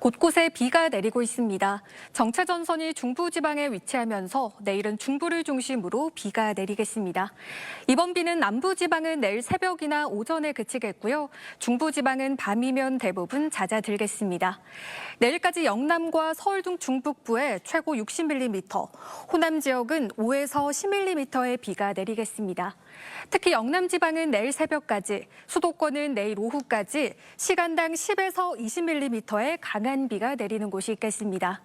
곳곳에 비가 내리고 있습니다. 정체전선이 중부지방에 위치하면서 내일은 중부를 중심으로 비가 내리겠습니다. 이번 비는 남부지방은 내일 새벽이나 오전에 그치겠고요. 중부지방은 밤이면 대부분 잦아들겠습니다. 내일까지 영남과 서울 등 중북부에 최고 60mm, 호남 지역은 5에서 10mm의 비가 내리겠습니다. 특히 영남 지방은 내일 새벽까지, 수도권은 내일 오후까지 시간당 10에서 20mm의 강한 비가 내리는 곳이 있겠습니다.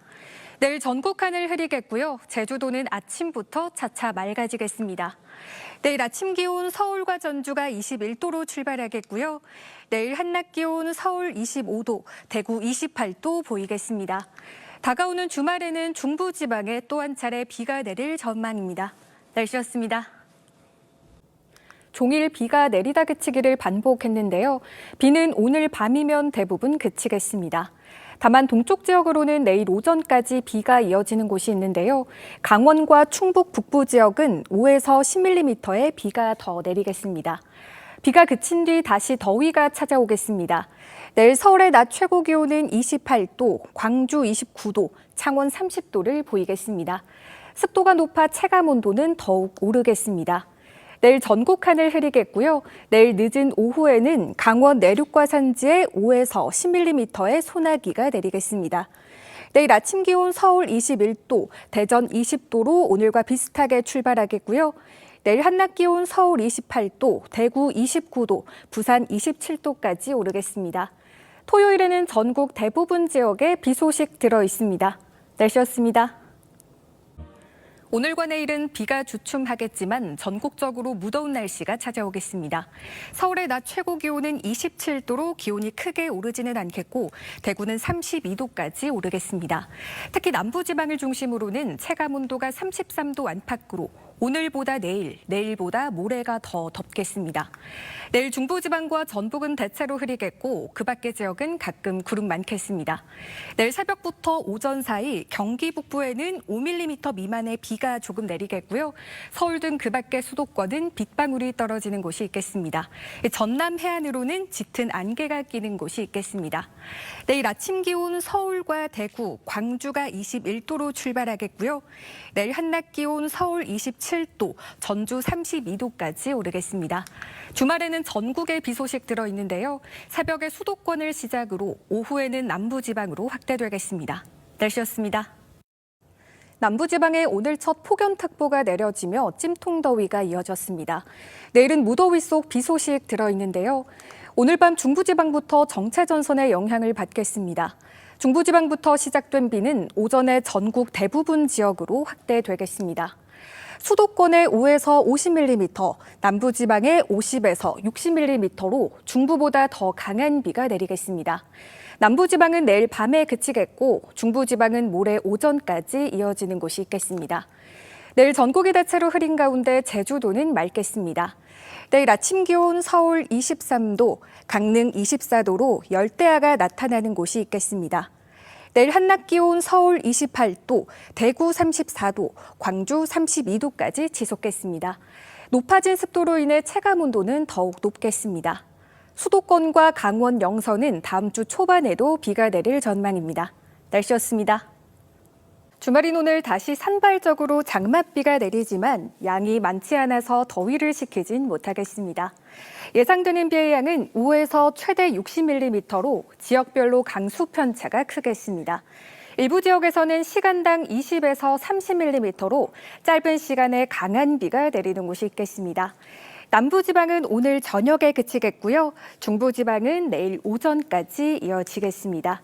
내일 전국 하늘 흐리겠고요. 제주도는 아침부터 차차 맑아지겠습니다. 내일 아침 기온 서울과 전주가 21도로 출발하겠고요. 내일 한낮 기온 서울 25도, 대구 28도 보이겠습니다. 다가오는 주말에는 중부지방에 또 한 차례 비가 내릴 전망입니다. 날씨였습니다. 종일 비가 내리다 그치기를 반복했는데요. 비는 오늘 밤이면 대부분 그치겠습니다. 다만 동쪽 지역으로는 내일 오전까지 비가 이어지는 곳이 있는데요. 강원과 충북 북부 지역은 5에서 10mm의 비가 더 내리겠습니다. 비가 그친 뒤 다시 더위가 찾아오겠습니다. 내일 서울의 낮 최고 기온은 28도, 광주 29도, 창원 30도를 보이겠습니다. 습도가 높아 체감 온도는 더욱 오르겠습니다. 내일 전국 하늘 흐리겠고요. 내일 늦은 오후에는 강원 내륙과 산지에 5에서 10mm의 소나기가 내리겠습니다. 내일 아침 기온 서울 21도, 대전 20도로 오늘과 비슷하게 출발하겠고요. 내일 한낮 기온 서울 28도, 대구 29도, 부산 27도까지 오르겠습니다. 토요일에는 전국 대부분 지역에 비 소식 들어 있습니다. 날씨였습니다. 오늘과 내일은 비가 주춤하겠지만 전국적으로 무더운 날씨가 찾아오겠습니다. 서울의 낮 최고 기온은 27도로 기온이 크게 오르지는 않겠고 대구는 32도까지 오르겠습니다. 특히 남부지방을 중심으로는 체감 온도가 33도 안팎으로 오늘보다 내일, 내일보다 모레가 더 덥겠습니다. 내일 중부지방과 전북은 대체로 흐리겠고 그 밖의 지역은 가끔 구름 많겠습니다. 내일 새벽부터 오전 사이 경기 북부에는 5mm 미만의 비가 조금 내리겠고요. 서울 등 그 밖의 수도권은 빗방울이 떨어지는 곳이 있겠습니다. 전남 해안으로는 짙은 안개가 끼는 곳이 있겠습니다. 내일 아침 기온 서울과 대구, 광주가 21도로 출발하겠고요. 내일 한낮 기온 서울 27도, 전주 32도까지 오르겠습니다. 주말에는 전국에 비 소식 들어있는데요. 새벽에 수도권을 시작으로 오후에는 남부지방으로 확대되겠습니다. 날씨였습니다. 남부지방에 오늘 첫 폭염특보가 내려지며 찜통더위가 이어졌습니다. 내일은 무더위 속 비 소식 들어있는데요. 오늘 밤 중부지방부터 정체전선의 영향을 받겠습니다. 중부지방부터 시작된 비는 오전에 전국 대부분 지역으로 확대되겠습니다. 수도권에 5에서 50mm, 남부지방에 50에서 60mm로 중부보다 더 강한 비가 내리겠습니다. 남부지방은 내일 밤에 그치겠고 중부지방은 모레 오전까지 이어지는 곳이 있겠습니다. 내일 전국이 대체로 흐린 가운데 제주도는 맑겠습니다. 내일 아침 기온 서울 23도, 강릉 24도로 열대야가 나타나는 곳이 있겠습니다. 내일 한낮 기온 서울 28도, 대구 34도, 광주 32도까지 지속겠습니다. 높아진 습도로 인해 체감 온도는 더욱 높겠습니다. 수도권과 강원 영서는 다음 주 초반에도 비가 내릴 전망입니다. 날씨였습니다. 주말인 오늘 다시 산발적으로 장맛비가 내리지만 양이 많지 않아서 더위를 식히진 못하겠습니다. 예상되는 비의 양은 5에서 최대 60mm로 지역별로 강수 편차가 크겠습니다. 일부 지역에서는 시간당 20에서 30mm로 짧은 시간에 강한 비가 내리는 곳이 있겠습니다. 남부지방은 오늘 저녁에 그치겠고요. 중부지방은 내일 오전까지 이어지겠습니다.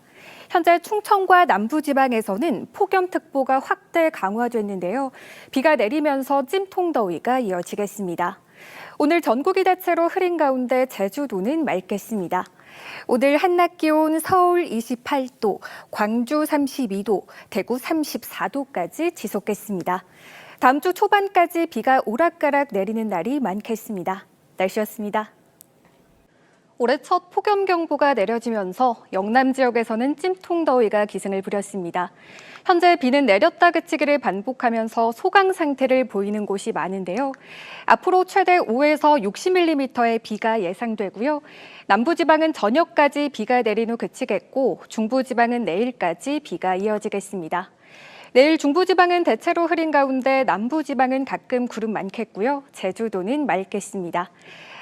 현재 충청과 남부지방에서는 폭염특보가 확대 강화됐는데요. 비가 내리면서 찜통더위가 이어지겠습니다. 오늘 전국이 대체로 흐린 가운데 제주도는 맑겠습니다. 오늘 한낮 기온 서울 28도, 광주 32도, 대구 34도까지 지속겠습니다. 다음 주 초반까지 비가 오락가락 내리는 날이 많겠습니다. 날씨였습니다. 올해 첫 폭염경보가 내려지면서 영남 지역에서는 찜통더위가 기승을 부렸습니다. 현재 비는 내렸다 그치기를 반복하면서 소강 상태를 보이는 곳이 많은데요. 앞으로 최대 5에서 60mm의 비가 예상되고요. 남부지방은 저녁까지 비가 내린 후 그치겠고 중부지방은 내일까지 비가 이어지겠습니다. 내일 중부지방은 대체로 흐린 가운데 남부지방은 가끔 구름 많겠고요. 제주도는 맑겠습니다.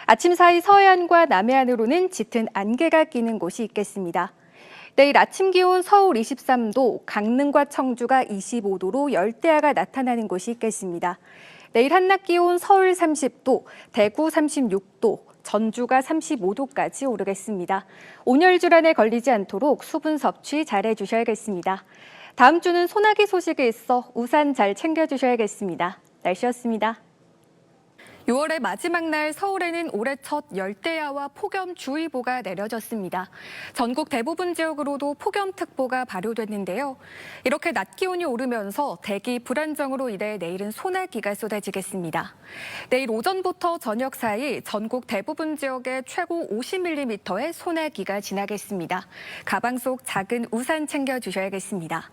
아침 사이 서해안과 남해안으로는 짙은 안개가 끼는 곳이 있겠습니다. 내일 아침 기온 서울 23도, 강릉과 청주가 25도로 열대야가 나타나는 곳이 있겠습니다. 내일 한낮 기온 서울 30도, 대구 36도, 전주가 35도까지 오르겠습니다. 온열 질환에 걸리지 않도록 수분 섭취 잘해 주셔야겠습니다. 다음 주는 소나기 소식이 있어 우산 잘 챙겨주셔야겠습니다. 날씨였습니다. 6월의 마지막 날 서울에는 올해 첫 열대야와 폭염주의보가 내려졌습니다. 전국 대부분 지역으로도 폭염특보가 발효됐는데요. 이렇게 낮 기온이 오르면서 대기 불안정으로 인해 내일은 소나기가 쏟아지겠습니다. 내일 오전부터 저녁 사이 전국 대부분 지역에 최고 50mm의 소나기가 지나겠습니다. 가방 속 작은 우산 챙겨주셔야겠습니다.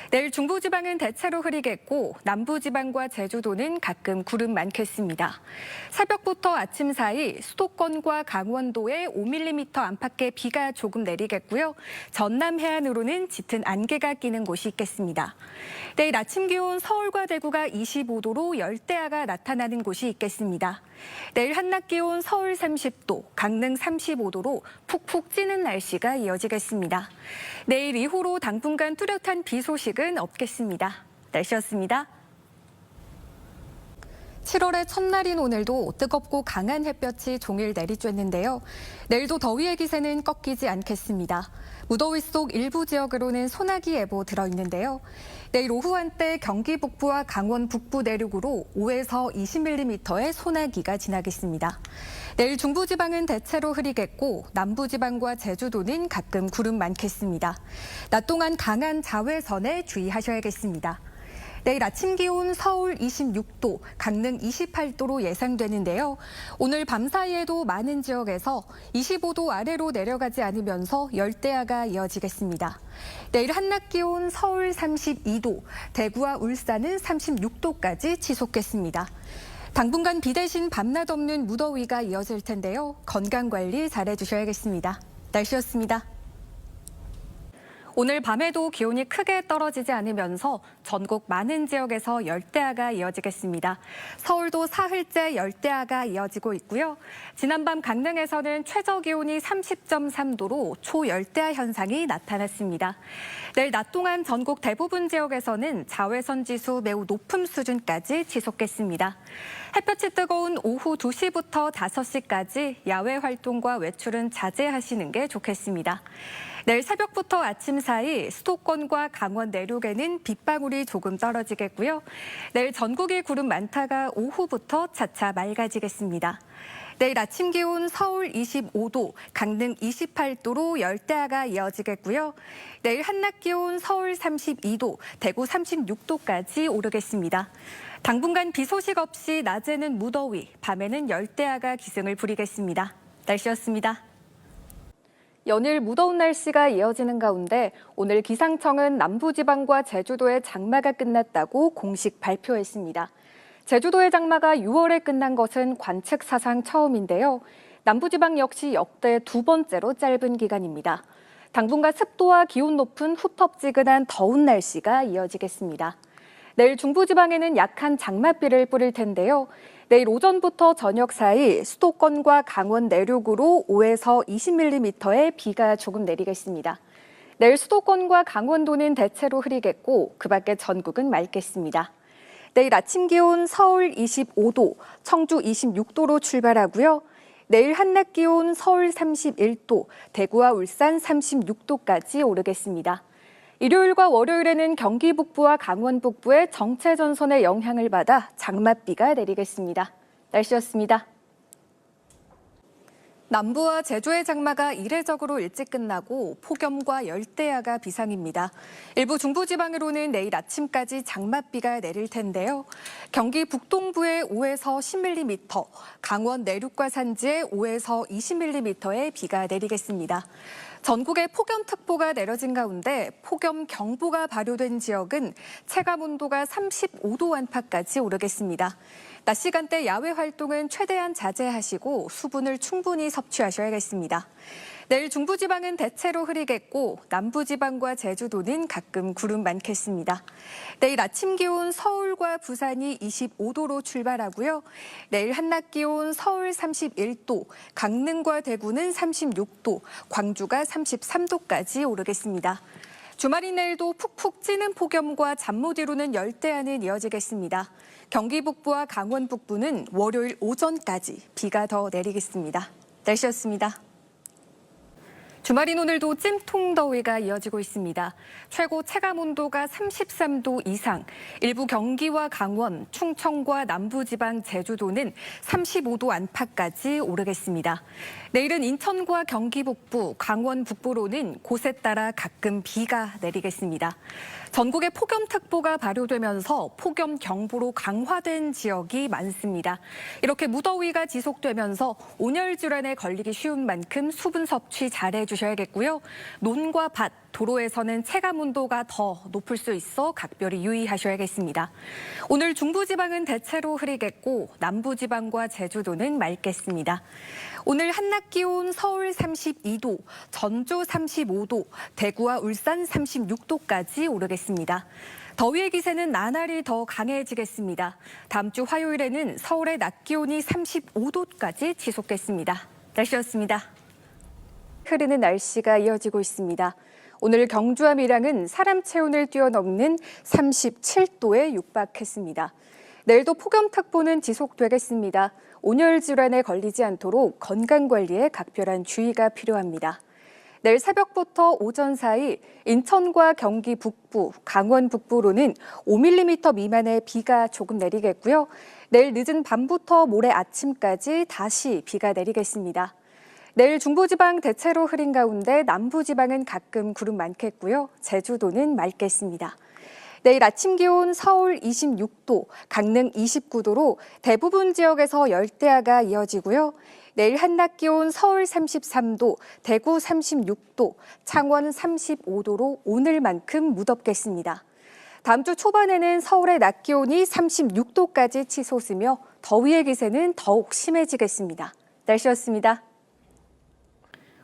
내일 중부지방은 대체로 흐리겠고 남부지방과 제주도는 가끔 구름 많겠습니다. 새벽부터 아침 사이 수도권과 강원도에 5mm 안팎의 비가 조금 내리겠고요. 전남 해안으로는 짙은 안개가 끼는 곳이 있겠습니다. 내일 아침 기온 서울과 대구가 25도로 열대야가 나타나는 곳이 있겠습니다. 내일 한낮 기온 서울 30도, 강릉 35도로 푹푹 찌는 날씨가 이어지겠습니다. 내일 이후로 당분간 뚜렷한 비 소식은 없겠습니다. 날씨였습니다. 7월의 첫날인 오늘도 뜨겁고 강한 햇볕이 종일 내리쬐는데요. 내일도 더위의 기세는 꺾이지 않겠습니다. 무더위 속 일부 지역으로는 소나기 예보 들어있는데요. 내일 오후 한때 경기 북부와 강원 북부 내륙으로 5에서 20mm의 소나기가 지나겠습니다. 내일 중부지방은 대체로 흐리겠고 남부지방과 제주도는 가끔 구름 많겠습니다. 낮 동안 강한 자외선에 주의하셔야겠습니다. 내일 아침 기온 서울 26도, 강릉 28도로 예상되는데요. 오늘 밤 사이에도 많은 지역에서 25도 아래로 내려가지 않으면서 열대야가 이어지겠습니다. 내일 한낮 기온 서울 32도, 대구와 울산은 36도까지 치솟겠습니다. 당분간 비 대신 밤낮 없는 무더위가 이어질 텐데요. 건강관리 잘해주셔야겠습니다. 날씨였습니다. 오늘 밤에도 기온이 크게 떨어지지 않으면서 전국 많은 지역에서 열대야가 이어지겠습니다. 서울도 사흘째 열대야가 이어지고 있고요. 지난밤 강릉에서는 최저 기온이 30.3도로 초열대야 현상이 나타났습니다. 내일 낮 동안 전국 대부분 지역에서는 자외선 지수 매우 높은 수준까지 지속겠습니다. 햇볕이 뜨거운 오후 2시부터 5시까지 야외 활동과 외출은 자제하시는 게 좋겠습니다. 내일 새벽부터 아침 사이 수도권과 강원 내륙에는 빗방울이 조금 떨어지겠고요. 내일 전국이 구름 많다가 오후부터 차차 맑아지겠습니다. 내일 아침 기온 서울 25도, 강릉 28도로 열대야가 이어지겠고요. 내일 한낮 기온 서울 32도, 대구 36도까지 오르겠습니다. 당분간 비 소식 없이 낮에는 무더위, 밤에는 열대야가 기승을 부리겠습니다. 날씨였습니다. 연일 무더운 날씨가 이어지는 가운데 오늘 기상청은 남부지방과 제주도의 장마가 끝났다고 공식 발표했습니다. 제주도의 장마가 6월에 끝난 것은 관측 사상 처음인데요. 남부지방 역시 역대 두 번째로 짧은 기간입니다. 당분간 습도와 기온 높은 후텁지근한 더운 날씨가 이어지겠습니다. 내일 중부지방에는 약한 장맛비를 뿌릴 텐데요. 내일 오전부터 저녁 사이 수도권과 강원 내륙으로 5에서 20mm의 비가 조금 내리겠습니다. 내일 수도권과 강원도는 대체로 흐리겠고 그 밖에 전국은 맑겠습니다. 내일 아침 기온 서울 25도, 청주 26도로 출발하고요. 내일 한낮 기온 서울 31도, 대구와 울산 36도까지 오르겠습니다. 일요일과 월요일에는 경기 북부와 강원 북부의 정체 전선의 영향을 받아 장맛비가 내리겠습니다. 날씨였습니다. 남부와 제주의 장마가 이례적으로 일찍 끝나고 폭염과 열대야가 비상입니다. 일부 중부지방으로는 내일 아침까지 장맛비가 내릴 텐데요. 경기 북동부에 5에서 10mm, 강원 내륙과 산지에 5에서 20mm의 비가 내리겠습니다. 전국에 폭염특보가 내려진 가운데 폭염경보가 발효된 지역은 체감온도가 35도 안팎까지 오르겠습니다. 낮 시간대 야외 활동은 최대한 자제하시고 수분을 충분히 섭취하셔야겠습니다. 내일 중부지방은 대체로 흐리겠고 남부지방과 제주도는 가끔 구름 많겠습니다. 내일 아침 기온 서울과 부산이 25도로 출발하고요. 내일 한낮 기온 서울 31도, 강릉과 대구는 36도, 광주가 33도까지 오르겠습니다. 주말인 내일도 푹푹 찌는 폭염과 잠 못 이루는 열대야는 이어지겠습니다. 경기 북부와 강원 북부는 월요일 오전까지 비가 더 내리겠습니다. 날씨였습니다. 주말인 오늘도 찜통더위가 이어지고 있습니다. 최고 체감온도가 33도 이상, 일부 경기와 강원, 충청과 남부지방, 제주도는 35도 안팎까지 오르겠습니다. 내일은 인천과 경기 북부, 강원 북부로는 곳에 따라 가끔 비가 내리겠습니다. 전국에 폭염특보가 발효되면서 폭염경보로 강화된 지역이 많습니다. 이렇게 무더위가 지속되면서 온열 질환에 걸리기 쉬운 만큼 수분 섭취 잘해주셔야겠고요. 논과 밭, 도로에서는 체감온도가 더 높을 수 있어 각별히 유의하셔야겠습니다. 오늘 중부지방은 대체로 흐리겠고 남부지방과 제주도는 맑겠습니다. 오늘 한낮 기온 서울 32도, 전주 35도, 대구와 울산 36도까지 오르겠습니다. 더위의 기세는 나날이 더 강해지겠습니다. 다음 주 화요일에는 서울의 낮 기온이 35도까지 지속겠습니다. 날씨였습니다. 흐리는 날씨가 이어지고 있습니다. 오늘 경주와 밀양은 사람 체온을 뛰어넘는 37도에 육박했습니다. 내일도 폭염특보는 지속되겠습니다. 온열 질환에 걸리지 않도록 건강관리에 각별한 주의가 필요합니다. 내일 새벽부터 오전 사이 인천과 경기 북부, 강원 북부로는 5mm 미만의 비가 조금 내리겠고요. 내일 늦은 밤부터 모레 아침까지 다시 비가 내리겠습니다. 내일 중부지방 대체로 흐린 가운데 남부지방은 가끔 구름 많겠고요. 제주도는 맑겠습니다. 내일 아침 기온 서울 26도, 강릉 29도로 대부분 지역에서 열대야가 이어지고요. 내일 한낮 기온 서울 33도, 대구 36도, 창원 35도로 오늘만큼 무덥겠습니다. 다음 주 초반에는 서울의 낮 기온이 36도까지 치솟으며 더위의 기세는 더욱 심해지겠습니다. 날씨였습니다.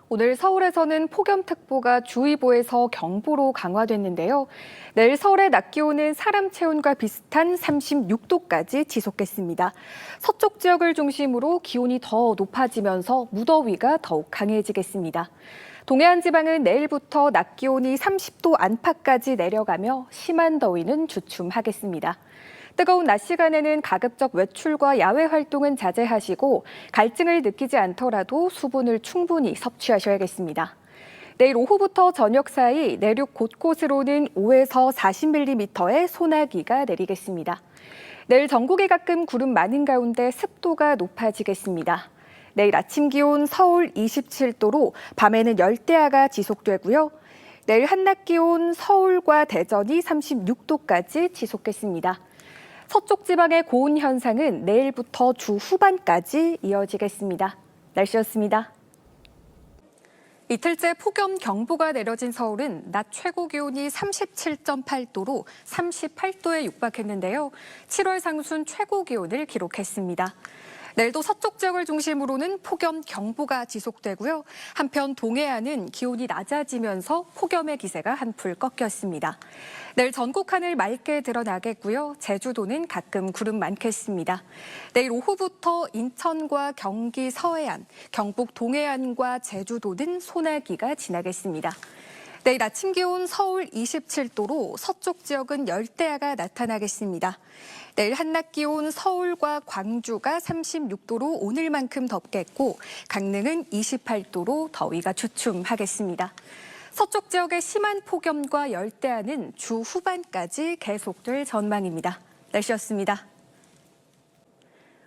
오늘 서울에서는 폭염특보가 주의보에서 경보로 강화됐는데요. 내일 서울의 낮 기온은 사람 체온과 비슷한 36도까지 지속겠습니다. 서쪽 지역을 중심으로 기온이 더 높아지면서 무더위가 더욱 강해지겠습니다. 동해안 지방은 내일부터 낮 기온이 30도 안팎까지 내려가며 심한 더위는 주춤하겠습니다. 뜨거운 낮 시간에는 가급적 외출과 야외 활동은 자제하시고 갈증을 느끼지 않더라도 수분을 충분히 섭취하셔야겠습니다. 내일 오후부터 저녁 사이 내륙 곳곳으로는 5에서 40mm의 소나기가 내리겠습니다. 내일 전국에 가끔 구름 많은 가운데 습도가 높아지겠습니다. 내일 아침 기온 서울 27도로 밤에는 열대야가 지속되고요. 내일 한낮 기온 서울과 대전이 36도까지 지속겠습니다. 서쪽 지방의 고온 현상은 내일부터 주 후반까지 이어지겠습니다. 날씨였습니다. 이틀째 폭염경보가 내려진 서울은 낮 최고 기온이 37.8도로 38도에 육박했는데요. 7월 상순 최고 기온을 기록했습니다. 내일도 서쪽 지역을 중심으로는 폭염경보가 지속되고요. 한편 동해안은 기온이 낮아지면서 폭염의 기세가 한풀 꺾였습니다. 내일 전국 하늘 맑게 드러나겠고요. 제주도는 가끔 구름 많겠습니다. 내일 오후부터 인천과 경기 서해안, 경북 동해안과 제주도는 소나기가 지나겠습니다. 내일 아침 기온 서울 27도로 서쪽 지역은 열대야가 나타나겠습니다. 내일 한낮 기온 서울과 광주가 36도로 오늘만큼 덥겠고 강릉은 28도로 더위가 주춤하겠습니다. 서쪽 지역의 심한 폭염과 열대야는 주 후반까지 계속될 전망입니다. 날씨였습니다.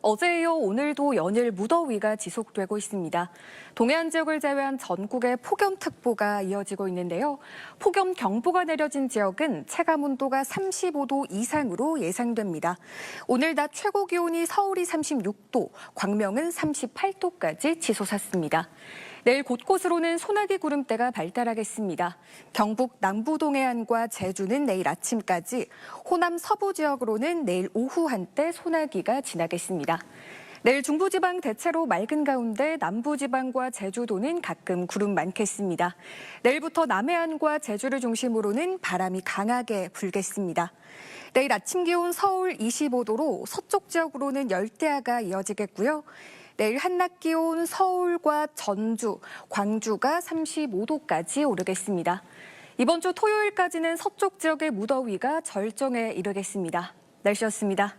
어제에 이어 오늘도 연일 무더위가 지속되고 있습니다. 동해안 지역을 제외한 전국에 폭염특보가 이어지고 있는데요. 폭염경보가 내려진 지역은 체감온도가 35도 이상으로 예상됩니다. 오늘 낮 최고 기온이 서울이 36도, 광명은 38도까지 치솟았습니다. 내일 곳곳으로는 소나기 구름대가 발달하겠습니다. 경북 남부 동해안과 제주는 내일 아침까지, 호남 서부 지역으로는 내일 오후 한때 소나기가 지나겠습니다. 내일 중부지방 대체로 맑은 가운데 남부지방과 제주도는 가끔 구름 많겠습니다. 내일부터 남해안과 제주를 중심으로는 바람이 강하게 불겠습니다. 내일 아침 기온 서울 25도로 서쪽 지역으로는 열대야가 이어지겠고요. 내일 한낮 기온 서울과 전주, 광주가 35도까지 오르겠습니다. 이번 주 토요일까지는 서쪽 지역의 무더위가 절정에 이르겠습니다. 날씨였습니다.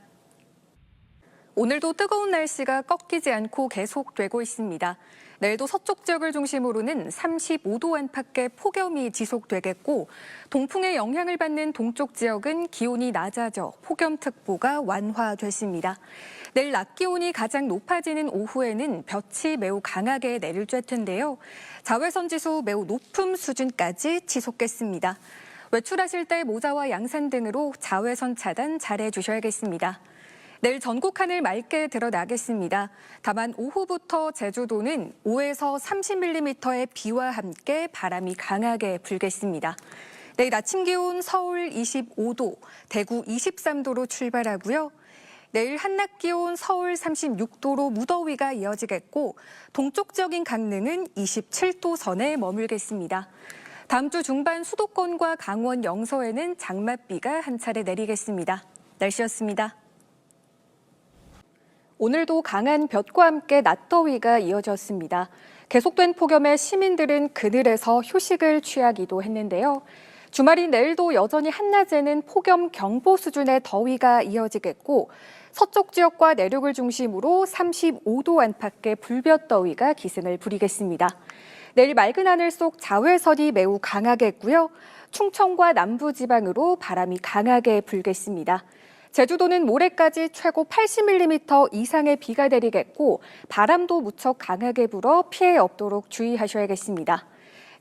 오늘도 뜨거운 날씨가 꺾이지 않고 계속되고 있습니다. 내일도 서쪽 지역을 중심으로는 35도 안팎의 폭염이 지속되겠고, 동풍의 영향을 받는 동쪽 지역은 기온이 낮아져 폭염특보가 완화됐습니다. 내일 낮 기온이 가장 높아지는 오후에는 볕이 매우 강하게 내릴 텐데요. 자외선 지수 매우 높음 수준까지 치솟겠습니다. 외출하실 때 모자와 양산 등으로 자외선 차단 잘해 주셔야겠습니다. 내일 전국 하늘 맑게 드러나겠습니다. 다만 오후부터 제주도는 5에서 30mm의 비와 함께 바람이 강하게 불겠습니다. 내일 아침 기온 서울 25도, 대구 23도로 출발하고요. 내일 한낮 기온 서울 36도로 무더위가 이어지겠고, 동쪽 지역인 강릉은 27도 선에 머물겠습니다. 다음 주 중반 수도권과 강원 영서에는 장맛비가 한 차례 내리겠습니다. 날씨였습니다. 오늘도 강한 볕과 함께 낮더위가 이어졌습니다. 계속된 폭염에 시민들은 그늘에서 휴식을 취하기도 했는데요. 주말인 내일도 여전히 한낮에는 폭염 경보 수준의 더위가 이어지겠고, 서쪽 지역과 내륙을 중심으로 35도 안팎의 불볕더위가 기승을 부리겠습니다. 내일 맑은 하늘 속 자외선이 매우 강하겠고요. 충청과 남부지방으로 바람이 강하게 불겠습니다. 제주도는 모레까지 최고 80mm 이상의 비가 내리겠고, 바람도 무척 강하게 불어 피해 없도록 주의하셔야겠습니다.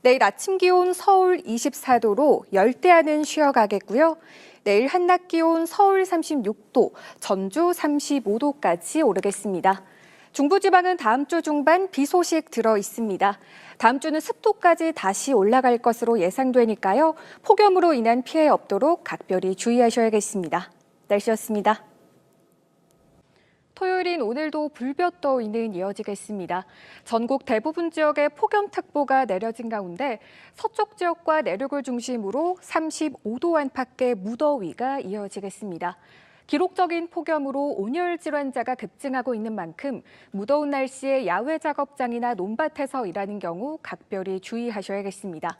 내일 아침 기온 서울 24도로 열대야는 쉬어가겠고요. 내일 한낮 기온 서울 36도, 전주 35도까지 오르겠습니다. 중부지방은 다음 주 중반 비 소식 들어 있습니다. 다음 주는 습도까지 다시 올라갈 것으로 예상되니까요. 폭염으로 인한 피해 없도록 각별히 주의하셔야겠습니다. 날씨였습니다. 토요일인 오늘도 불볕더위는 이어지겠습니다. 전국 대부분 지역에 폭염특보가 내려진 가운데 서쪽 지역과 내륙을 중심으로 35도 안팎의 무더위가 이어지겠습니다. 기록적인 폭염으로 온열 질환자가 급증하고 있는 만큼 무더운 날씨에 야외 작업장이나 논밭에서 일하는 경우 각별히 주의하셔야겠습니다.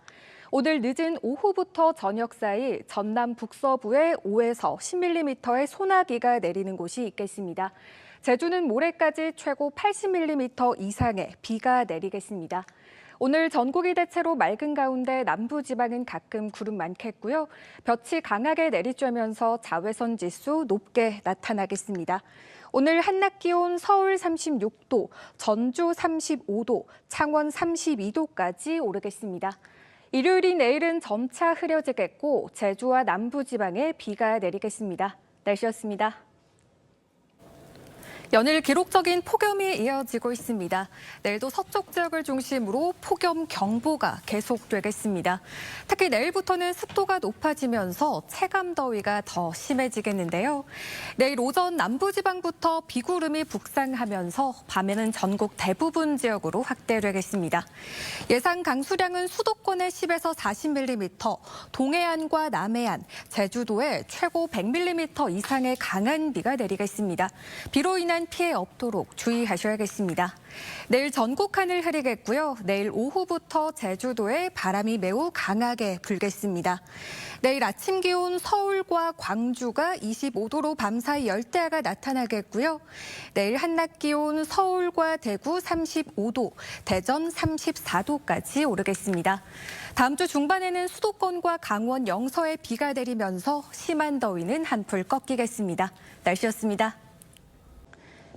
오늘 늦은 오후부터 저녁 사이 전남 북서부에 5에서 10mm의 소나기가 내리는 곳이 있겠습니다. 제주는 모레까지 최고 80mm 이상의 비가 내리겠습니다. 오늘 전국이 대체로 맑은 가운데 남부지방은 가끔 구름 많겠고요. 볕이 강하게 내리쬐면서 자외선 지수 높게 나타나겠습니다. 오늘 한낮 기온 서울 36도, 전주 35도, 창원 32도까지 오르겠습니다. 일요일인 내일은 점차 흐려지겠고, 제주와 남부지방에 비가 내리겠습니다. 날씨였습니다. 연일 기록적인 폭염이 이어지고 있습니다. 내일도 서쪽 지역을 중심으로 폭염 경보가 계속되겠습니다. 특히 내일부터는 습도가 높아지면서 체감 더위가 더 심해지겠는데요. 내일 오전 남부지방부터 비구름이 북상하면서 밤에는 전국 대부분 지역으로 확대되겠습니다. 예상 강수량은 수도권에 10에서 40mm, 동해안과 남해안, 제주도에 최고 100mm 이상의 강한 비가 내리겠습니다. 비로 인한 피해 없도록 주의하셔야겠습니다. 내일 전국 하늘 흐리겠고요. 내일 오후부터 제주도에 바람이 매우 강하게 불겠습니다. 내일 아침 기온 서울과 광주가 25도로 밤사이 열대야가 나타나겠고요. 내일 한낮 기온 서울과 대구 35도, 대전 34도까지 오르겠습니다. 다음 주 중반에는 수도권과 강원 영서에 비가 내리면서 심한 더위는 한풀 꺾이겠습니다. 날씨였습니다.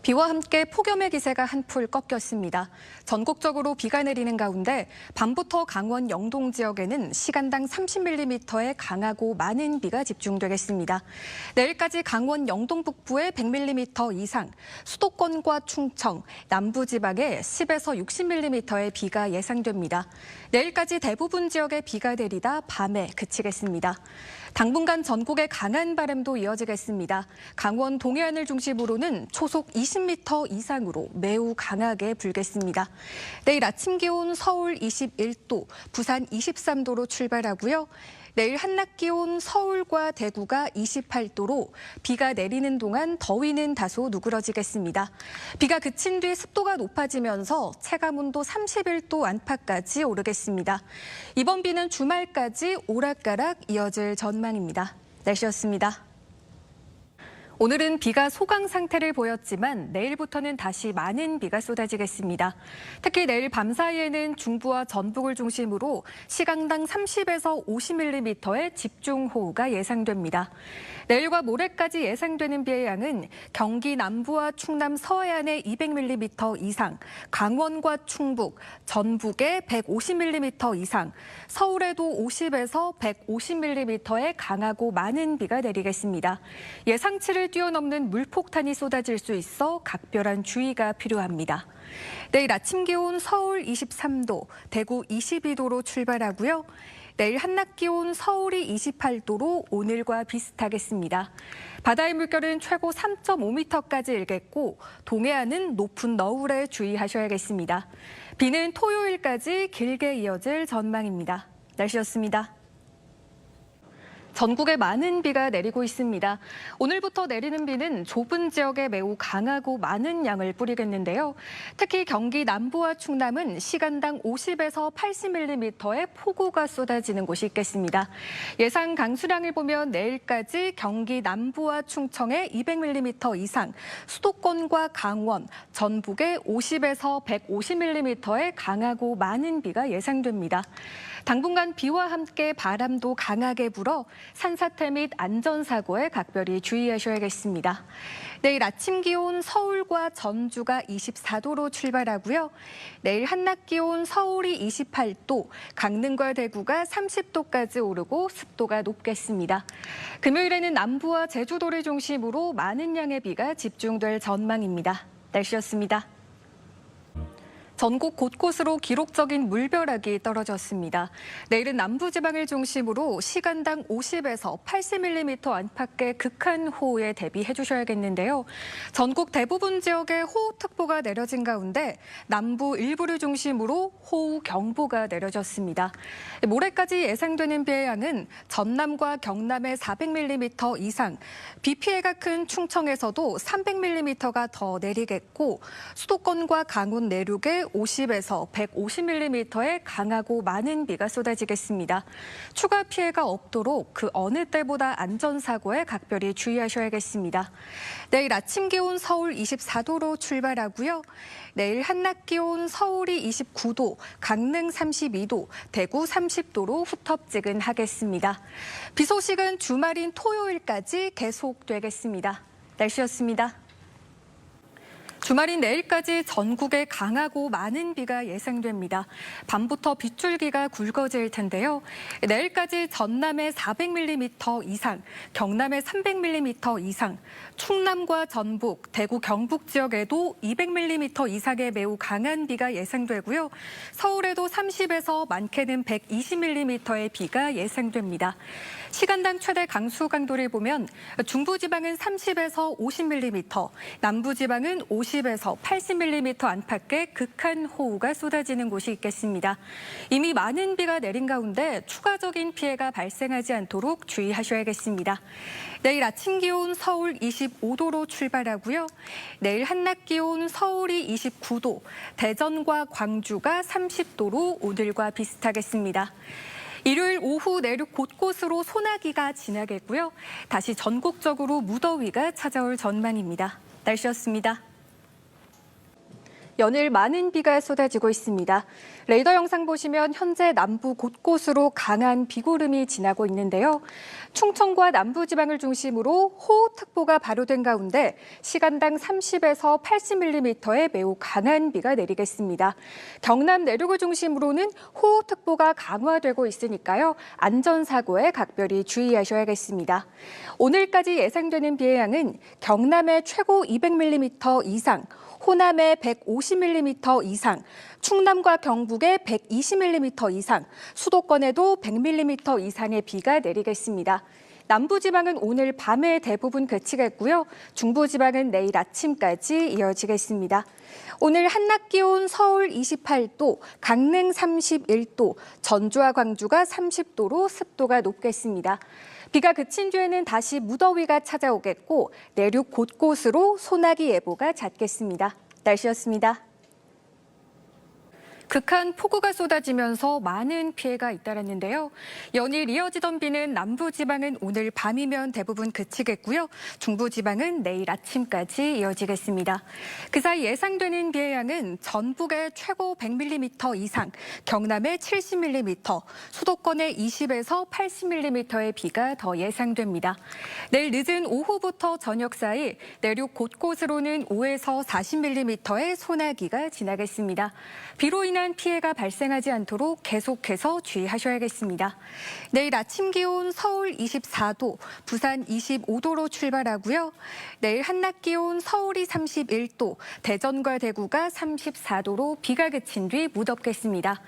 비와 함께 폭염의 기세가 한풀 꺾였습니다. 전국적으로 비가 내리는 가운데 밤부터 강원 영동 지역에는 시간당 30mm의 강하고 많은 비가 집중되겠습니다. 내일까지 강원 영동 북부에 100mm 이상, 수도권과 충청, 남부지방에 10에서 60mm의 비가 예상됩니다. 내일까지 대부분 지역에 비가 내리다 밤에 그치겠습니다. 당분간 전국에 강한 바람도 이어지겠습니다. 강원 동해안을 중심으로는 초속 20m 이상으로 매우 강하게 불겠습니다. 내일 아침 기온 서울 21도, 부산 23도로 출발하고요. 내일 한낮 기온 서울과 대구가 28도로 비가 내리는 동안 더위는 다소 누그러지겠습니다. 비가 그친 뒤 습도가 높아지면서 체감온도 31도 안팎까지 오르겠습니다. 이번 비는 주말까지 오락가락 이어질 전망입니다. 날씨였습니다. 오늘은 비가 소강 상태를 보였지만 내일부터는 다시 많은 비가 쏟아지겠습니다. 특히 내일 밤 사이에는 중부와 전북을 중심으로 시간당 30에서 50mm의 집중호우가 예상됩니다. 내일과 모레까지 예상되는 비의 양은 경기 남부와 충남 서해안에 200mm 이상, 강원과 충북, 전북에 150mm 이상, 서울에도 50에서 150mm의 강하고 많은 비가 내리겠습니다. 예상치를 뛰어넘는 물폭탄이 쏟아질 수 있어 각별한 주의가 필요합니다. 내일 아침 기온 서울 23도, 대구 22도로 출발하고요. 내일 한낮 기온 서울이 28도로 오늘과 비슷하겠습니다. 바다의 물결은 최고 3.5m까지 일겠고 동해안은 높은 너울에 주의하셔야겠습니다. 비는 토요일까지 길게 이어질 전망입니다. 날씨였습니다. 전국에 많은 비가 내리고 있습니다. 오늘부터 내리는 비는 좁은 지역에 매우 강하고 많은 양을 뿌리겠는데요. 특히 경기 남부와 충남은 시간당 50에서 80mm의 폭우가 쏟아지는 곳이 있겠습니다. 예상 강수량을 보면 내일까지 경기 남부와 충청에 200mm 이상, 수도권과 강원, 전북에 50에서 150mm의 강하고 많은 비가 예상됩니다. 당분간 비와 함께 바람도 강하게 불어 산사태 및 안전사고에 각별히 주의하셔야겠습니다. 내일 아침 기온 서울과 전주가 24도로 출발하고요. 내일 한낮 기온 서울이 28도, 강릉과 대구가 30도까지 오르고 습도가 높겠습니다. 금요일에는 남부와 제주도를 중심으로 많은 양의 비가 집중될 전망입니다. 날씨였습니다. 전국 곳곳으로 기록적인 물벼락이 떨어졌습니다. 내일은 남부지방을 중심으로 시간당 50에서 80mm 안팎의 극한 호우에 대비해 주셔야겠는데요. 전국 대부분 지역에 호우특보가 내려진 가운데 남부 일부를 중심으로 호우경보가 내려졌습니다. 모레까지 예상되는 비의 양은 전남과 경남에 400mm 이상, 비 피해가 큰 충청에서도 300mm가 더 내리겠고 수도권과 강원 내륙에 50에서 150mm의 강하고 많은 비가 쏟아지겠습니다. 추가 피해가 없도록 그 어느 때보다 안전사고에 각별히 주의하셔야겠습니다. 내일 아침 기온 서울 24도로 출발하고요. 내일 한낮 기온 서울이 29도, 강릉 32도, 대구 30도로 후텁지근하겠습니다. 비 소식은 주말인 토요일까지 계속되겠습니다. 날씨였습니다. 주말인 내일까지 전국에 강하고 많은 비가 예상됩니다. 밤부터 빗줄기가 굵어질 텐데요. 내일까지 전남에 400mm 이상, 경남에 300mm 이상, 충남과 전북, 대구, 경북 지역에도 200mm 이상의 매우 강한 비가 예상되고요. 서울에도 30에서 많게는 120mm의 비가 예상됩니다. 시간당 최대 강수 강도를 보면 중부지방은 30에서 50mm, 남부지방은 50에서 80mm 안팎의 극한 호우가 쏟아지는 곳이 있겠습니다. 이미 많은 비가 내린 가운데 추가적인 피해가 발생하지 않도록 주의하셔야겠습니다. 내일 아침 기온 서울 25도로 출발하고요. 내일 한낮 기온 서울이 29도, 대전과 광주가 30도로 오늘과 비슷하겠습니다. 일요일 오후 내륙 곳곳으로 소나기가 지나겠고요. 다시 전국적으로 무더위가 찾아올 전망입니다. 날씨였습니다. 연일 많은 비가 쏟아지고 있습니다. 레이더 영상 보시면 현재 남부 곳곳으로 강한 비구름이 지나고 있는데요. 충청과 남부지방을 중심으로 호우특보가 발효된 가운데 시간당 30에서 80mm의 매우 강한 비가 내리겠습니다. 경남 내륙을 중심으로는 호우특보가 강화되고 있으니까요. 안전사고에 각별히 주의하셔야겠습니다. 오늘까지 예상되는 비의 양은 경남의 최고 200mm 이상, 호남에 150mm 이상, 충남과 경북에 120mm 이상, 수도권에도 100mm 이상의 비가 내리겠습니다. 남부지방은 오늘 밤에 대부분 그치겠고요. 중부지방은 내일 아침까지 이어지겠습니다. 오늘 한낮 기온 서울 28도, 강릉 31도, 전주와 광주가 30도로 습도가 높겠습니다. 비가 그친 뒤에는 다시 무더위가 찾아오겠고 내륙 곳곳으로 소나기 예보가 잦겠습니다. 날씨였습니다. 극한 폭우가 쏟아지면서 많은 피해가 잇따랐는데요. 연일 이어지던 비는 남부지방은 오늘 밤이면 대부분 그치겠고요. 중부지방은 내일 아침까지 이어지겠습니다. 그 사이 예상되는 비의 양은 전북의 최고 100mm 이상, 경남의 70mm, 수도권의 20에서 80mm의 비가 더 예상됩니다. 내일 늦은 오후부터 저녁 사이 내륙 곳곳으로는 5에서 40mm의 소나기가 지나겠습니다. 비로 인한 피해가 발생하지 않도록 계속해서 주의하셔야겠습니다. 내일 아침 기온 서울 24도, 부산 25도로 출발하고요. 내일 한낮 기온 서울이 31도, 대전과 대구가 34도로 비가 그친 뒤 무덥겠습니다.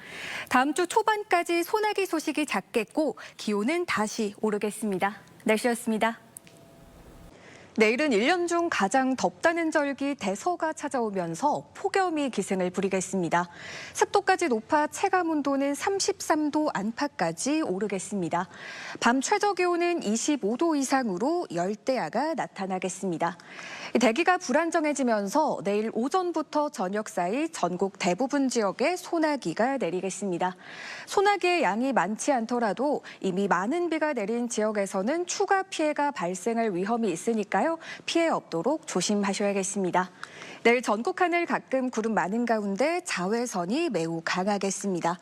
다음 주 초반까지 소나기 소식이 잦겠고 기온은 다시 오르겠습니다. 날씨였습니다. 내일은 1년 중 가장 덥다는 절기 대서가 찾아오면서 폭염이 기승을 부리겠습니다. 습도까지 높아 체감 온도는 33도 안팎까지 오르겠습니다. 밤 최저 기온은 25도 이상으로 열대야가 나타나겠습니다. 대기가 불안정해지면서 내일 오전부터 저녁 사이 전국 대부분 지역에 소나기가 내리겠습니다. 소나기의 양이 많지 않더라도 이미 많은 비가 내린 지역에서는 추가 피해가 발생할 위험이 있으니까요. 피해 없도록 조심하셔야겠습니다. 내일 전국 하늘 가끔 구름 많은 가운데 자외선이 매우 강하겠습니다.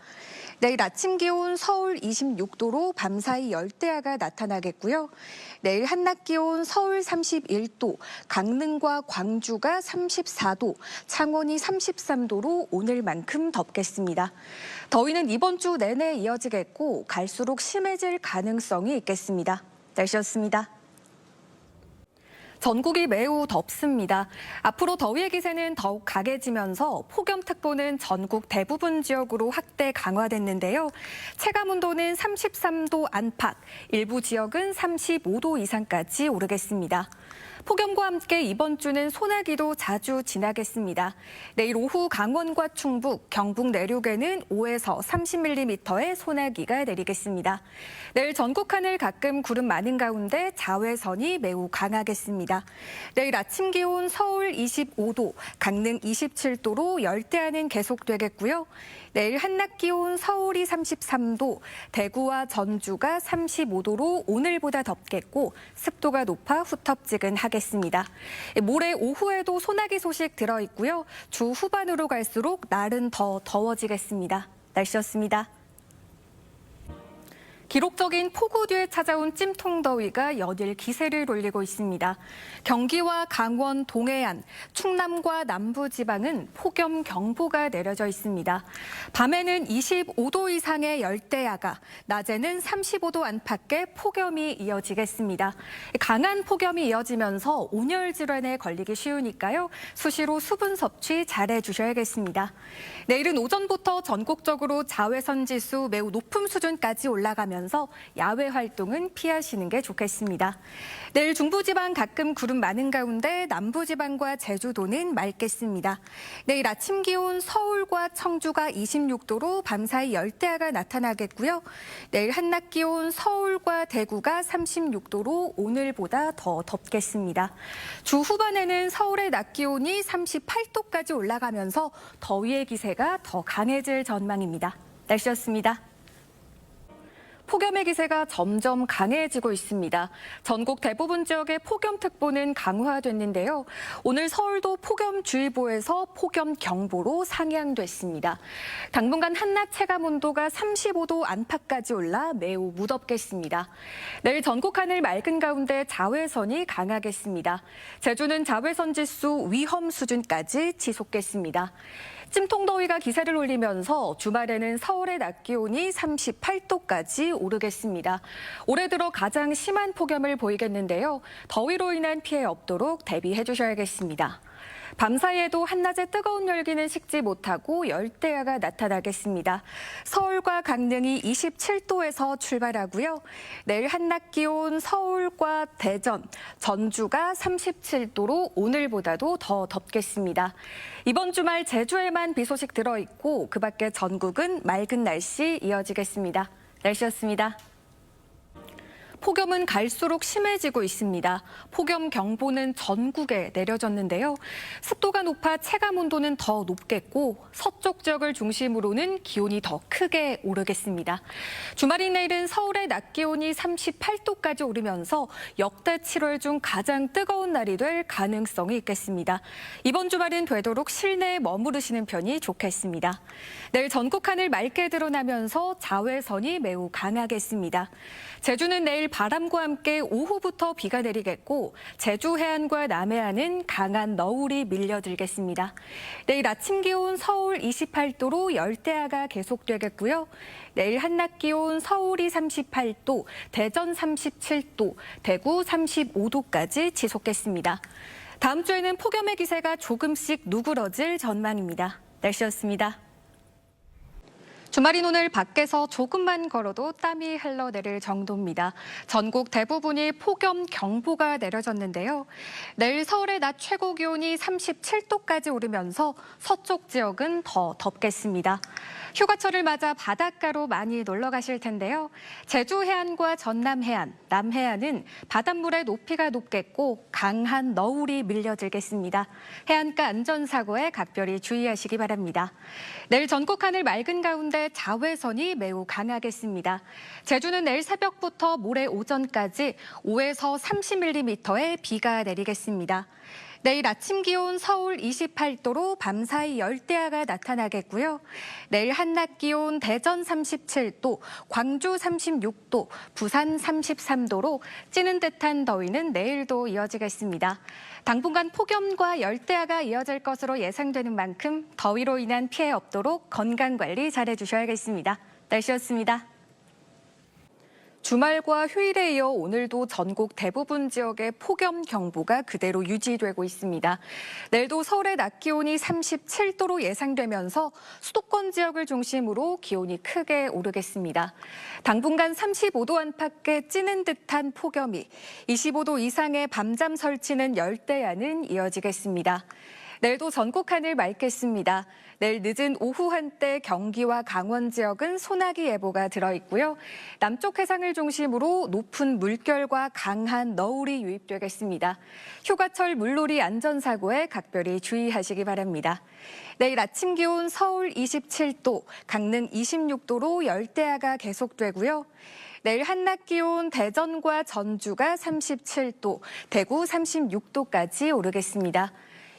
내일 아침 기온 서울 26도로 밤사이 열대야가 나타나겠고요. 내일 한낮 기온 서울 31도, 강릉과 광주가 34도, 창원이 33도로 오늘만큼 덥겠습니다. 더위는 이번 주 내내 이어지겠고 갈수록 심해질 가능성이 있겠습니다. 날씨였습니다. 전국이 매우 덥습니다. 앞으로 더위의 기세는 더욱 강해지면서 폭염특보는 전국 대부분 지역으로 확대 강화됐는데요. 체감 온도는 33도 안팎, 일부 지역은 35도 이상까지 오르겠습니다. 폭염과 함께 이번 주는 소나기도 자주 지나겠습니다. 내일 오후 강원과 충북, 경북 내륙에는 5에서 30mm의 소나기가 내리겠습니다. 내일 전국 하늘 가끔 구름 많은 가운데 자외선이 매우 강하겠습니다. 내일 아침 기온 서울 25도, 강릉 27도로 열대야는 계속되겠고요. 내일 한낮 기온 서울이 33도, 대구와 전주가 35도로 오늘보다 덥겠고 습도가 높아 후텁지근하겠습니다. 모레 오후에도 소나기 소식 들어있고요. 주 후반으로 갈수록 날은 더 더워지겠습니다. 날씨였습니다. 기록적인 폭우 뒤에 찾아온 찜통더위가 연일 기세를 올리고 있습니다. 경기와 강원 동해안, 충남과 남부지방은 폭염경보가 내려져 있습니다. 밤에는 25도 이상의 열대야가, 낮에는 35도 안팎의 폭염이 이어지겠습니다. 강한 폭염이 이어지면서 온열 질환에 걸리기 쉬우니까요. 수시로 수분 섭취 잘해 주셔야겠습니다. 내일은 오전부터 전국적으로 자외선 지수 매우 높은 수준까지 올라가면서 야외 활동은 피하시는 게 좋겠습니다. 내일 중부지방 가끔 구름 많은 가운데 남부지방과 제주도는 맑겠습니다. 내일 아침 기온 서울과 청주가 26도로 밤사이 열대야가 나타나겠고요. 내일 한낮 기온 서울과 대구가 36도로 오늘보다 더 덥겠습니다. 주 후반에는 서울의 낮 기온이 38도까지 올라가면서 더위의 기세가 더 강해질 전망입니다. 날씨였습니다. 폭염의 기세가 점점 강해지고 있습니다. 전국 대부분 지역의 폭염특보는 강화됐는데요. 오늘 서울도 폭염주의보에서 폭염경보로 상향됐습니다. 당분간 한낮 체감 온도가 35도 안팎까지 올라 매우 무덥겠습니다. 내일 전국 하늘 맑은 가운데 자외선이 강하겠습니다. 제주는 자외선 지수 위험 수준까지 지속겠습니다. 찜통더위가 기세를 올리면서 주말에는 서울의 낮 기온이 38도까지 오르겠습니다. 올해 들어 가장 심한 폭염을 보이겠는데요. 더위로 인한 피해 없도록 대비해 주셔야겠습니다. 밤사이에도 한낮의 뜨거운 열기는 식지 못하고 열대야가 나타나겠습니다. 서울과 강릉이 27도에서 출발하고요. 내일 한낮 기온 서울과 대전, 전주가 37도로 오늘보다도 더 덥겠습니다. 이번 주말 제주에만 비 소식 들어있고 그 밖에 전국은 맑은 날씨 이어지겠습니다. 날씨였습니다. 폭염은 갈수록 심해지고 있습니다. 폭염 경보는 전국에 내려졌는데요. 습도가 높아 체감 온도는 더 높겠고 서쪽 지역을 중심으로는 기온이 더 크게 오르겠습니다. 주말인 내일은 서울의 낮 기온이 38도까지 오르면서 역대 7월 중 가장 뜨거운 날이 될 가능성이 있겠습니다. 이번 주말은 되도록 실내에 머무르시는 편이 좋겠습니다. 내일 전국 하늘 맑게 드러나면서 자외선이 매우 강하겠습니다. 제주는 내일 바람과 함께 오후부터 비가 내리겠고 제주 해안과 남해안은 강한 너울이 밀려들겠습니다. 내일 아침 기온 서울 28도로 열대야가 계속되겠고요. 내일 한낮 기온 서울이 38도, 대전 37도, 대구 35도까지 지속겠습니다. 다음 주에는 폭염의 기세가 조금씩 누그러질 전망입니다. 날씨였습니다. 주말인 오늘 밖에서 조금만 걸어도 땀이 흘러내릴 정도입니다. 전국 대부분이 폭염 경보가 내려졌는데요. 내일 서울의 낮 최고 기온이 37도까지 오르면서 서쪽 지역은 더 덥겠습니다. 휴가철을 맞아 바닷가로 많이 놀러 가실 텐데요. 제주 해안과 전남 해안, 남해안은 바닷물의 높이가 높겠고 강한 너울이 밀려들겠습니다. 해안가 안전사고에 각별히 주의하시기 바랍니다. 내일 전국 하늘 맑은 가운데 자외선이 매우 강하겠습니다. 제주는 내일 새벽부터 모레 오전까지 5에서 30mm의 비가 내리겠습니다. 내일 아침 기온 서울 28도로 밤사이 열대야가 나타나겠고요. 내일 한낮 기온 대전 37도, 광주 36도, 부산 33도로 찌는 듯한 더위는 내일도 이어지겠습니다. 당분간 폭염과 열대야가 이어질 것으로 예상되는 만큼 더위로 인한 피해 없도록 건강관리 잘해주셔야겠습니다. 날씨였습니다. 주말과 휴일에 이어 오늘도 전국 대부분 지역의 폭염 경보가 그대로 유지되고 있습니다. 내일도 서울의 낮 기온이 37도로 예상되면서 수도권 지역을 중심으로 기온이 크게 오르겠습니다. 당분간 35도 안팎의 찌는 듯한 폭염이 25도 이상의 밤잠 설치는 열대야는 이어지겠습니다. 내일도 전국 하늘 맑겠습니다. 내일 늦은 오후 한때 경기와 강원 지역은 소나기 예보가 들어있고요. 남쪽 해상을 중심으로 높은 물결과 강한 너울이 유입되겠습니다. 휴가철 물놀이 안전사고에 각별히 주의하시기 바랍니다. 내일 아침 기온 서울 27도, 강릉 26도로 열대야가 계속되고요. 내일 한낮 기온 대전과 전주가 37도, 대구 36도까지 오르겠습니다.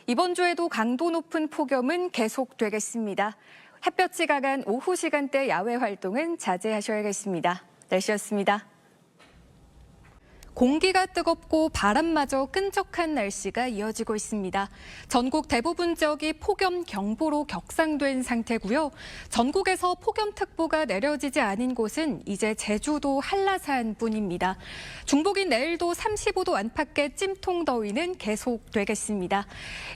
이번 주에도 강도 높은 폭염은 계속되겠습니다. 햇볕이 강한 오후 시간대 야외 활동은 자제하셔야겠습니다. 날씨였습니다. 공기가 뜨겁고 바람마저 끈적한 날씨가 이어지고 있습니다. 전국 대부분 지역이 폭염 경보로 격상된 상태고요. 전국에서 폭염특보가 내려지지 않은 곳은 이제 제주도 한라산뿐입니다. 중복인 내일도 35도 안팎의 찜통 더위는 계속되겠습니다.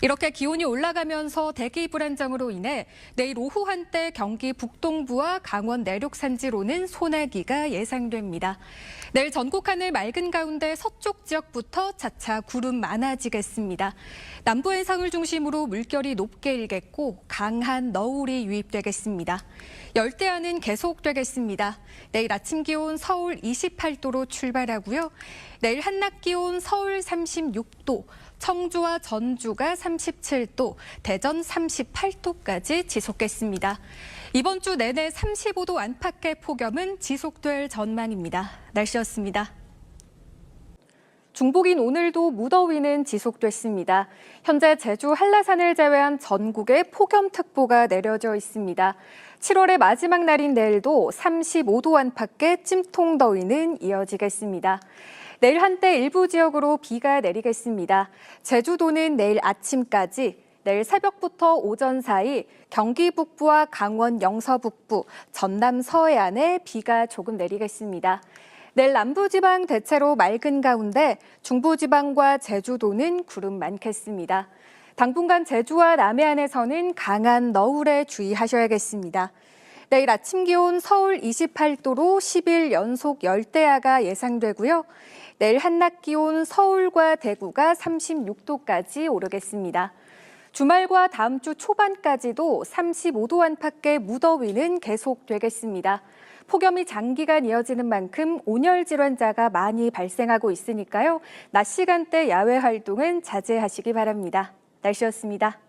이렇게 기온이 올라가면서 대기 불안정으로 인해 내일 오후 한때 경기 북동부와 강원 내륙 산지로는 소나기가 예상됩니다. 내일 전국 하늘 맑은 가운데 서쪽 지역부터 차차 구름 많아지겠습니다. 남부 해상을 중심으로 물결이 높게 일겠고 강한 너울이 유입되겠습니다. 열대야는 계속되겠습니다. 내일 아침 기온 서울 28도로 출발하고요. 내일 한낮 기온 서울 36도, 청주와 전주가 37도, 대전 38도까지 지속겠습니다. 이번 주 내내 35도 안팎의 폭염은 지속될 전망입니다. 날씨였습니다. 중복인 오늘도 무더위는 지속됐습니다. 현재 제주 한라산을 제외한 전국에 폭염특보가 내려져 있습니다. 7월의 마지막 날인 내일도 35도 안팎의 찜통더위는 이어지겠습니다. 내일 한때 일부 지역으로 비가 내리겠습니다. 제주도는 내일 아침까지, 내일 새벽부터 오전 사이 경기 북부와 강원 영서 북부, 전남 서해안에 비가 조금 내리겠습니다. 내일 남부지방 대체로 맑은 가운데 중부지방과 제주도는 구름 많겠습니다. 당분간 제주와 남해안에서는 강한 너울에 주의하셔야겠습니다. 내일 아침 기온 서울 28도로 10일 연속 열대야가 예상되고요. 내일 한낮 기온 서울과 대구가 36도까지 오르겠습니다. 주말과 다음 주 초반까지도 35도 안팎의 무더위는 계속되겠습니다. 폭염이 장기간 이어지는 만큼 온열 질환자가 많이 발생하고 있으니까요. 낮 시간대 야외 활동은 자제하시기 바랍니다. 날씨였습니다.